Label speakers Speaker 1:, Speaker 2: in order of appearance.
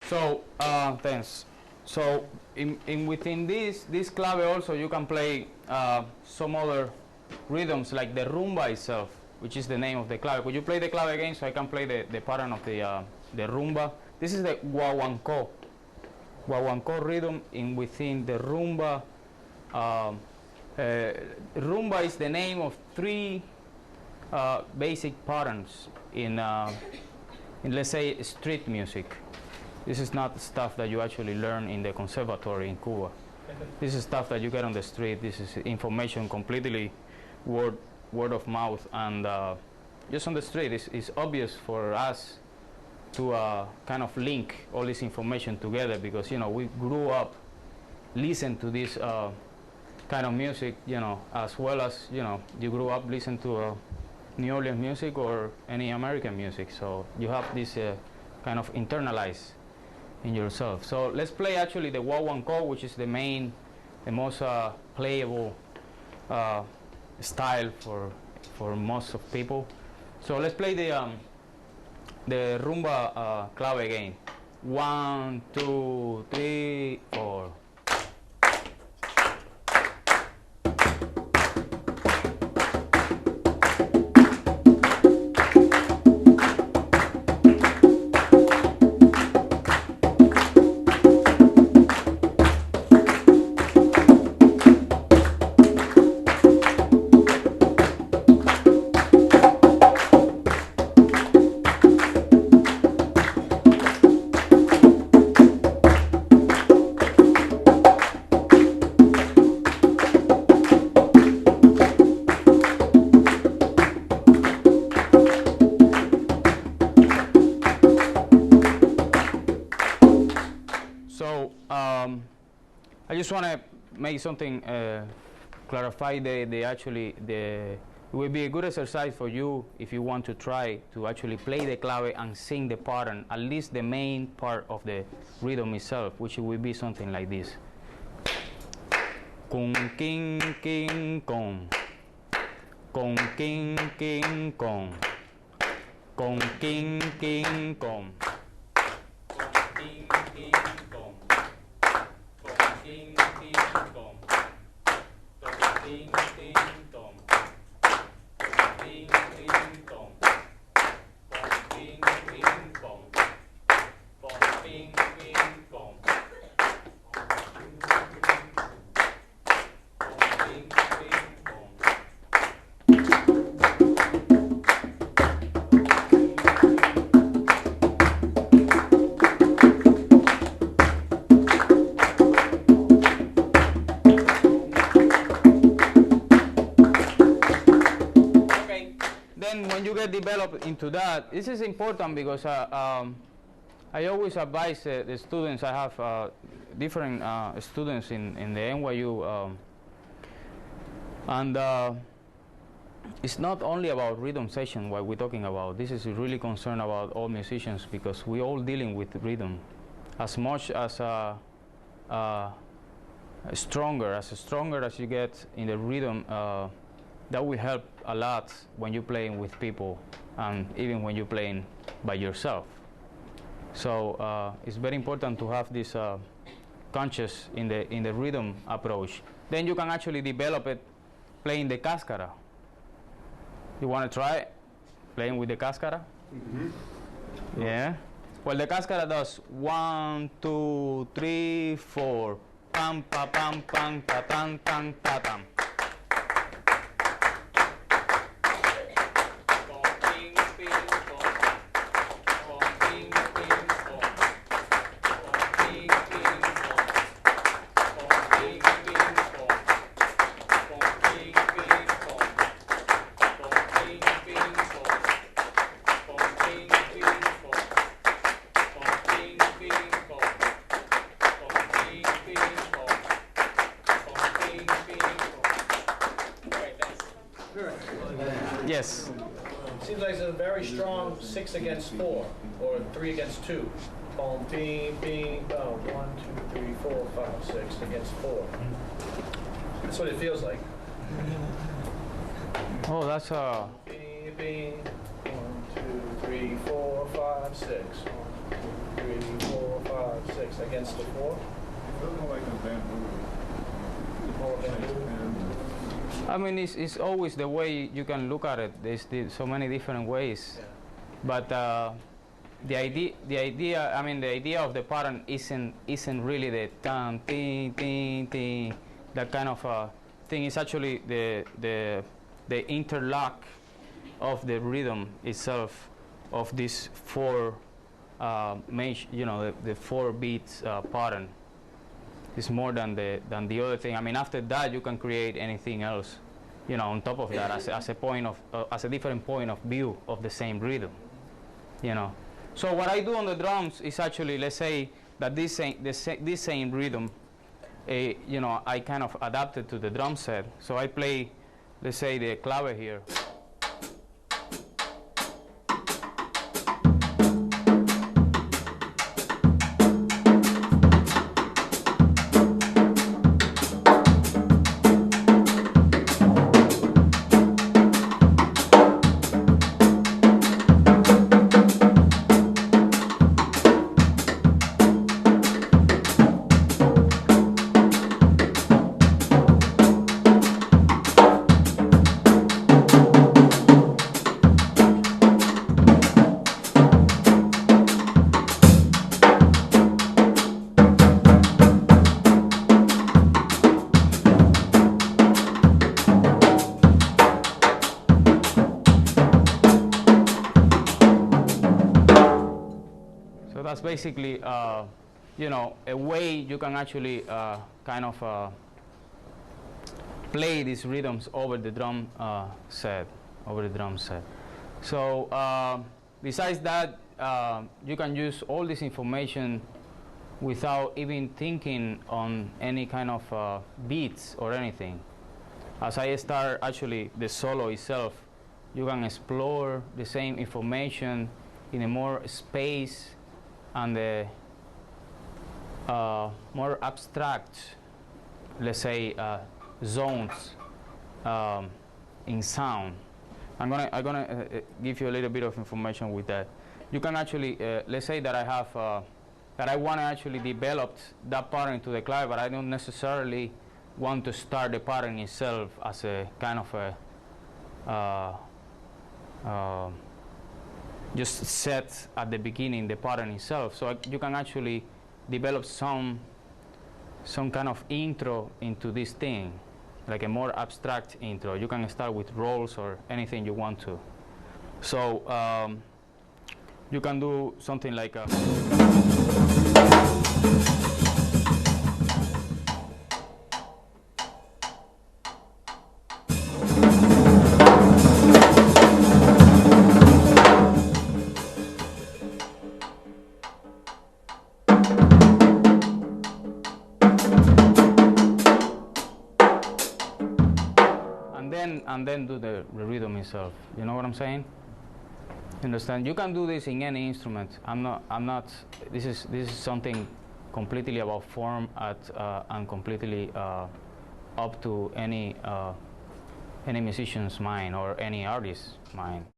Speaker 1: So thanks. So in within this clave also you can play some other rhythms like the rumba itself, which is the name of the clave. Could you play the clave again so I can play the pattern of the rumba? This is the guaguancó rhythm in within the rumba. Rumba is the name of three basic patterns in let's say street music. This is not stuff that you actually learn in the conservatory in Cuba. This is stuff that you get on the street. This is information completely word of mouth, and just on the street. It's obvious for us to kind of link all this information together because we grew up listening to this kind of music, as well as you grew up listening to New Orleans music or any American music. So you have this kind of internalized in yourself. So let's play actually the guaguancó, which is the most playable style for most of people. So let's play the rumba clave again. 1, 2, 3, 4. I just want to make something clarify. It will be a good exercise for you if you want to try to actually play the clave and sing the pattern, at least the main part of the rhythm itself, which will be something like this. Con king king con, con king king con, con king king con, con king king con. Ding ding dong, ding ding dong, ding ding dong, ding ding dong, ding ding dong, ding ding dong. When you get developed into that, this is important because I always advise the students. I have different students in the NYU, and it's not only about rhythm session what we're talking about. This is really concerned about all musicians because we're all dealing with rhythm. As much as stronger as you get in the rhythm, that will help a lot when you're playing with people and even when you're playing by yourself. So it's very important to have this conscious in the rhythm approach. Then you can actually develop it playing the cáscara. You want to try it? Playing with the cáscara? Mm-hmm. Yeah? Well, the cáscara does 1, 2, 3, 4. Pam, pa, pam, pam, ta, tan, tan, ta, tam. Yes.
Speaker 2: Seems like it's a very strong 6 against 4 or 3 against 2. Boom, bing, bing. Oh, 1, 2, 3, 4, 5, 6 against 4. That's what it feels like.
Speaker 1: Oh, that's
Speaker 2: Bing, bing. 1, 2, 3, 4, 5, 6. 1, 2, 3, 4, 6 against the 4.
Speaker 3: It doesn't like a bamboo.
Speaker 2: More bamboo.
Speaker 1: I mean, it's always the way you can look at it. There's so many different ways.
Speaker 2: Yeah.
Speaker 1: But the idea of the pattern isn't really the tan, ting, ting, ting, that kind of thing. It's actually the interlock of the rhythm itself of these 4 the 4 beats pattern. It's more than the other thing. I mean, after that you can create anything else, on top of that as a different point of view of the same rhythm, So what I do on the drums is actually, let's say that this same rhythm, I kind of adapted to the drum set. So I play, let's say, the clave here. That's basically, a way you can actually kind of play these rhythms over the drum set. So besides that, you can use all this information without even thinking on any kind of beats or anything. As I start actually the solo itself, you can explore the same information in a more space and the more abstract, let's say, zones in sound. I'm gonna give you a little bit of information with that. You can actually, let's say that I have that I want to actually develop that pattern into the clave, but I don't necessarily want to start the pattern itself as a kind of a just set at the beginning the pattern itself. So you can actually develop some kind of intro into this thing, like a more abstract intro. You can start with rolls or anything you want to. So you can do something like a and then do the rhythm itself. You know what I'm saying? Understand? You can do this in any instrument. I'm not. This is something completely about form and completely up to any musician's mind or any artist's mind.